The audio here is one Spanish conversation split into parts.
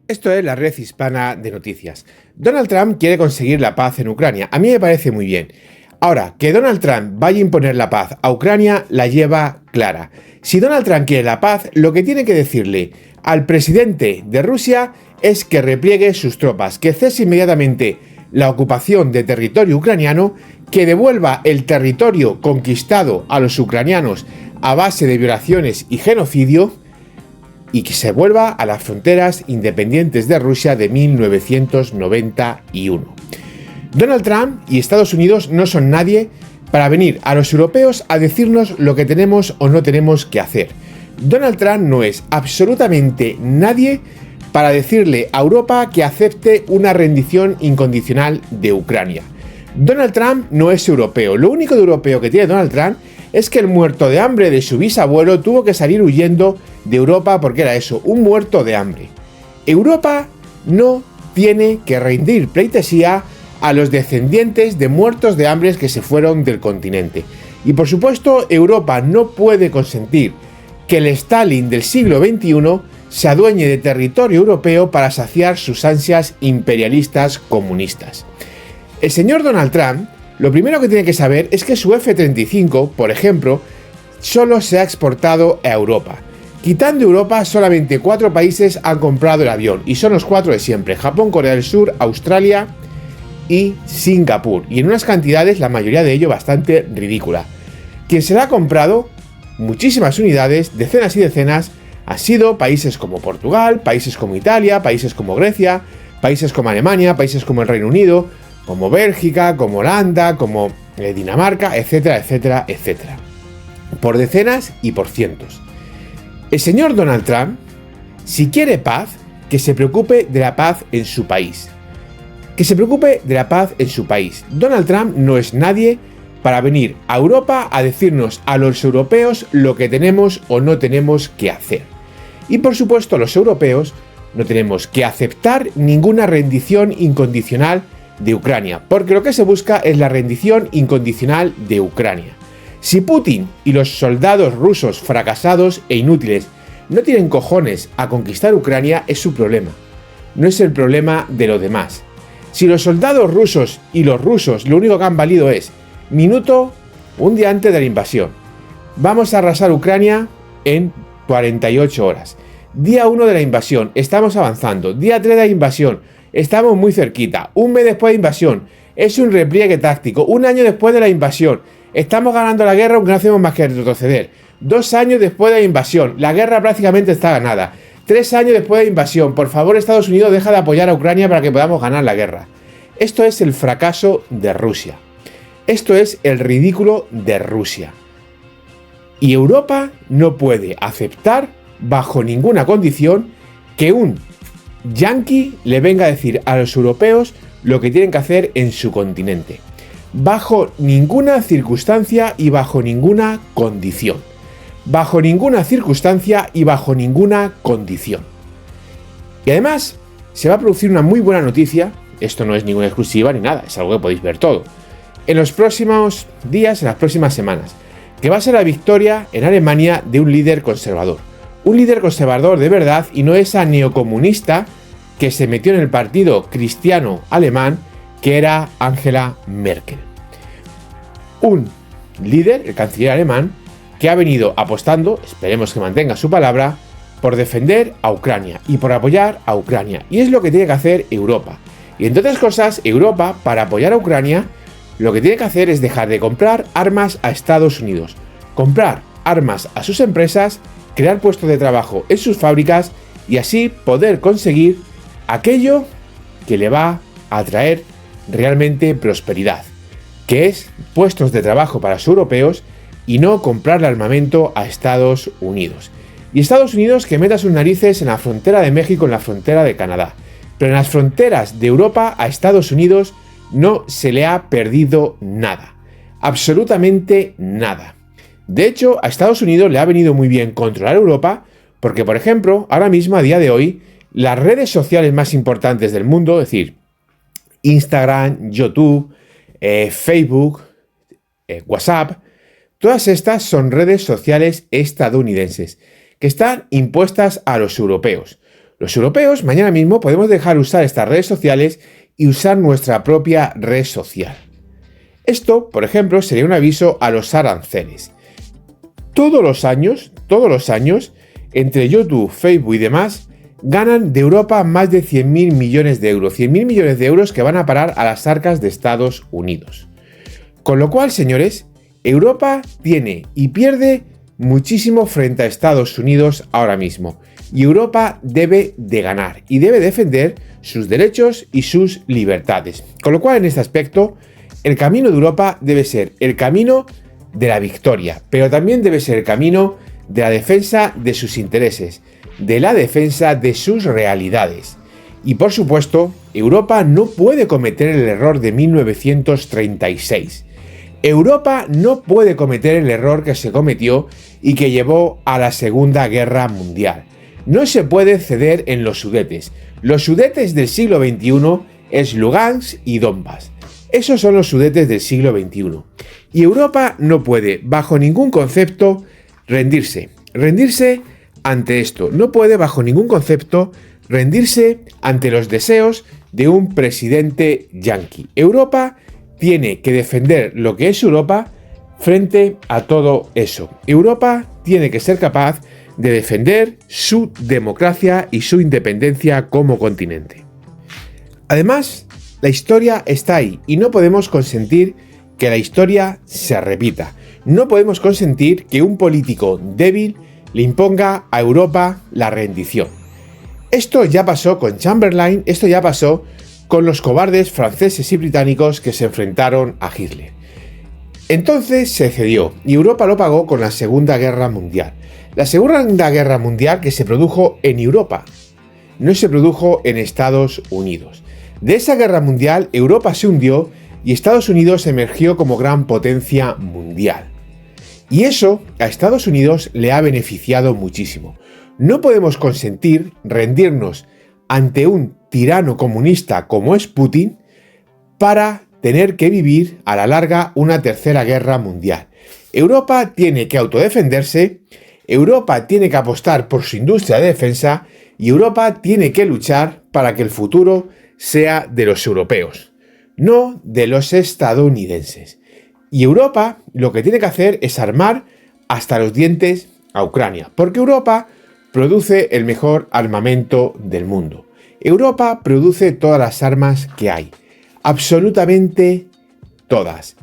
Esto es la red hispana de noticias. Donald Trump quiere conseguir la paz en Ucrania. A mí me parece muy bien. Ahora, que Donald Trump vaya a imponer la paz a Ucrania la lleva clara. Si Donald Trump quiere la paz, lo que tiene que decirle al presidente de Rusia es que repliegue sus tropas, que cese inmediatamente la ocupación de territorio ucraniano, que devuelva el territorio conquistado a los ucranianos a base de violaciones y genocidio, y que se vuelva a las fronteras independientes de Rusia de 1991. Donald Trump y Estados Unidos no son nadie para venir a los europeos a decirnos lo que tenemos o no tenemos que hacer. Donald Trump no es absolutamente nadie para decirle a Europa que acepte una rendición incondicional de Ucrania. Donald Trump no es europeo. Lo único de europeo que tiene Donald Trump es que el muerto de hambre de su bisabuelo tuvo que salir huyendo de Europa porque era eso, un muerto de hambre. Europa no tiene que rendir pleitesía a los descendientes de muertos de hambre que se fueron del continente. Y por supuesto, Europa no puede consentir que el Stalin del siglo XXI se adueñe de territorio europeo para saciar sus ansias imperialistas comunistas. El señor Donald Trump lo primero que tiene que saber es que su F-35, por ejemplo, solo se ha exportado a Europa. Quitando Europa, solamente 4 países han comprado el avión, y son los 4 de siempre: Japón, Corea del Sur, Australia y Singapur, y en unas cantidades, la mayoría de ello, bastante ridícula. Quien se le ha comprado muchísimas unidades, decenas y decenas, han sido países como Portugal, países como Italia, países como Grecia, países como Alemania, países como el Reino Unido, como Bélgica, como Holanda, como Dinamarca, etcétera, etcétera, etcétera. Por decenas y por cientos. El señor Donald Trump, si quiere paz, que se preocupe de la paz en su país. Que se preocupe de la paz en su país. Donald Trump no es nadie para venir a Europa a decirnos a los europeos lo que tenemos o no tenemos que hacer. Y por supuesto, los europeos no tenemos que aceptar ninguna rendición incondicional de Ucrania, porque lo que se busca es la rendición incondicional de Ucrania. Si Putin y los soldados rusos fracasados e inútiles no tienen cojones a conquistar Ucrania, es su problema, no es el problema de los demás. Si los soldados rusos y los rusos lo único que han valido es minuto, un día antes de la invasión, vamos a arrasar Ucrania en 48 horas. Día 1 de la invasión, estamos avanzando. Día 3 de la invasión, estamos muy cerquita. Un mes después de invasión, es un repliegue táctico. Un año después de la invasión, estamos ganando la guerra aunque no hacemos más que retroceder. 2 años después de la invasión, la guerra prácticamente está ganada. 3 años después de la invasión, por favor, Estados Unidos, deja de apoyar a Ucrania para que podamos ganar la guerra. Esto es el fracaso de Rusia. Esto es el ridículo de Rusia. Y Europa no puede aceptar bajo ninguna condición que un yanqui le venga a decir a los europeos lo que tienen que hacer en su continente. Bajo ninguna circunstancia y bajo ninguna condición. Bajo ninguna circunstancia y bajo ninguna condición. Y además, se va a producir una muy buena noticia. Esto no es ninguna exclusiva ni nada, es algo que podéis ver todo. En los próximos días, en las próximas semanas, que va a ser la victoria en Alemania de un líder conservador. Un líder conservador de verdad y no esa neocomunista que se metió en el partido cristiano alemán que era Angela Merkel. Un líder, el canciller alemán, que ha venido apostando, esperemos que mantenga su palabra, por defender a Ucrania y por apoyar a Ucrania. Y es lo que tiene que hacer Europa. Y entre otras cosas, Europa, para apoyar a Ucrania, lo que tiene que hacer es dejar de comprar armas a Estados Unidos, comprar armas a sus empresas, crear puestos de trabajo en sus fábricas y así poder conseguir aquello que le va a traer realmente prosperidad, que es puestos de trabajo para los europeos y no comprarle armamento a Estados Unidos. Y Estados Unidos que meta sus narices en la frontera de México, en la frontera de Canadá. Pero en las fronteras de Europa a Estados Unidos no se le ha perdido nada. Absolutamente nada. De hecho, a Estados Unidos le ha venido muy bien controlar Europa porque, por ejemplo, ahora mismo, a día de hoy, las redes sociales más importantes del mundo, es decir, Instagram, YouTube, Facebook, WhatsApp, todas estas son redes sociales estadounidenses que están impuestas a los europeos. Los europeos mañana mismo podemos dejar usar estas redes sociales y usar nuestra propia red social. Esto, por ejemplo, sería un aviso a los aranceles. Todos los años, entre YouTube, Facebook y demás, ganan de Europa más de 100.000 millones de euros. 100.000 millones de euros que van a parar a las arcas de Estados Unidos. Con lo cual, señores, Europa tiene y pierde muchísimo frente a Estados Unidos ahora mismo. Y Europa debe de ganar y debe defender sus derechos y sus libertades. Con lo cual, en este aspecto, el camino de Europa debe ser el camino de la victoria, pero también debe ser el camino de la defensa de sus intereses, de la defensa de sus realidades. Y por supuesto, Europa no puede cometer el error de 1936. Europa no puede cometer el error que se cometió y que llevó a la Segunda Guerra Mundial. No se puede ceder en los Sudetes. Los Sudetes del siglo XXI es Lugansk y Donbass. Esos son los Sudetes del siglo XXI. Y Europa no puede, bajo ningún concepto, rendirse ante esto. No puede, bajo ningún concepto, rendirse ante los deseos de un presidente yanqui. Europa tiene que defender lo que es Europa frente a todo eso. Europa tiene que ser capaz de defender su democracia y su independencia como continente. Además, la historia está ahí y no podemos consentir que la historia se repita. No podemos consentir que un político débil le imponga a Europa la rendición. Esto ya pasó con Chamberlain, esto ya pasó con los cobardes franceses y británicos que se enfrentaron a Hitler. Entonces se cedió y Europa lo pagó con la Segunda Guerra Mundial. La Segunda Guerra Mundial que se produjo en Europa, no se produjo en Estados Unidos. De esa guerra mundial, Europa se hundió y Estados Unidos emergió como gran potencia mundial. Y eso a Estados Unidos le ha beneficiado muchísimo. No podemos consentir rendirnos ante un tirano comunista como es Putin para tener que vivir a la larga una tercera guerra mundial. Europa tiene que autodefenderse, Europa tiene que apostar por su industria de defensa y Europa tiene que luchar para que el futuro sea de los europeos, no de los estadounidenses. Y Europa lo que tiene que hacer es armar hasta los dientes a Ucrania, porque Europa produce el mejor armamento del mundo. Europa produce todas las armas que hay, absolutamente todas.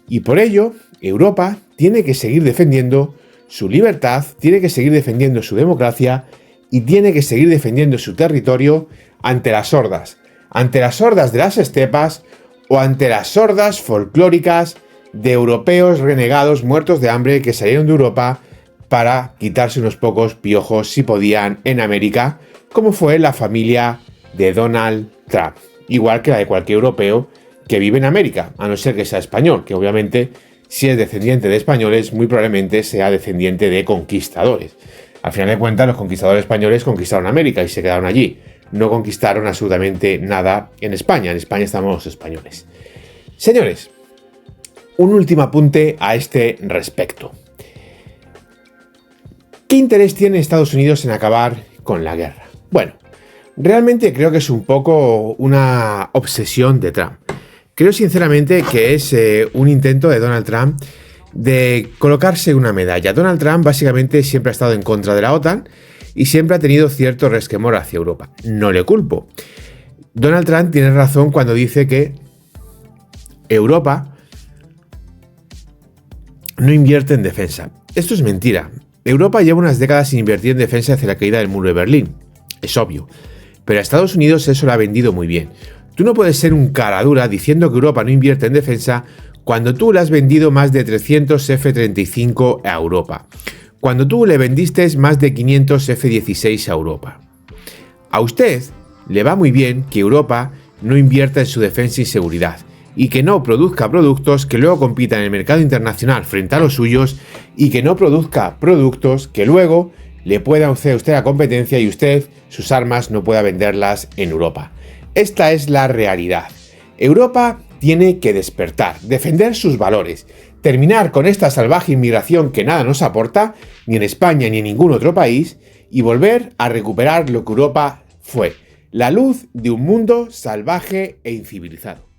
Y por ello, Europa tiene que seguir defendiendo su libertad, tiene que seguir defendiendo su democracia y tiene que seguir defendiendo su territorio ante las hordas de las estepas o ante las hordas folclóricas de europeos renegados muertos de hambre que salieron de Europa para quitarse unos pocos piojos si podían en América, como fue la familia de Donald Trump, igual que la de cualquier europeo que vive en América, a no ser que sea español, que obviamente si es descendiente de españoles muy probablemente sea descendiente de conquistadores. Al final de cuentas, los conquistadores españoles conquistaron América y se quedaron allí. No conquistaron absolutamente nada en España. En España estamos los españoles. Señores, un último apunte a este respecto. ¿Qué interés tiene Estados Unidos en acabar con la guerra? Bueno, realmente creo que es un poco una obsesión de Trump. Creo sinceramente que es un intento de Donald Trump de colocarse una medalla. Donald Trump básicamente siempre ha estado en contra de la OTAN y siempre ha tenido cierto resquemor hacia Europa. No le culpo. Donald Trump tiene razón cuando dice que Europa no invierte en defensa. Esto es mentira. Europa lleva unas décadas sin invertir en defensa desde la caída del muro de Berlín. Es obvio. Pero a Estados Unidos eso lo ha vendido muy bien. Tú no puedes ser un caradura diciendo que Europa no invierte en defensa cuando tú le has vendido más de 300 F-35 a Europa. Cuando tú le vendiste más de 500 F-16 a Europa. A usted le va muy bien que Europa no invierta en su defensa y seguridad y que no produzca productos que luego compitan en el mercado internacional frente a los suyos y que no produzca productos que luego le puedan hacer a usted la competencia y usted sus armas no pueda venderlas en Europa. Esta es la realidad. Europa tiene que despertar, defender sus valores, terminar con esta salvaje inmigración que nada nos aporta, ni en España ni en ningún otro país, y volver a recuperar lo que Europa fue la luz de un mundo salvaje e incivilizado.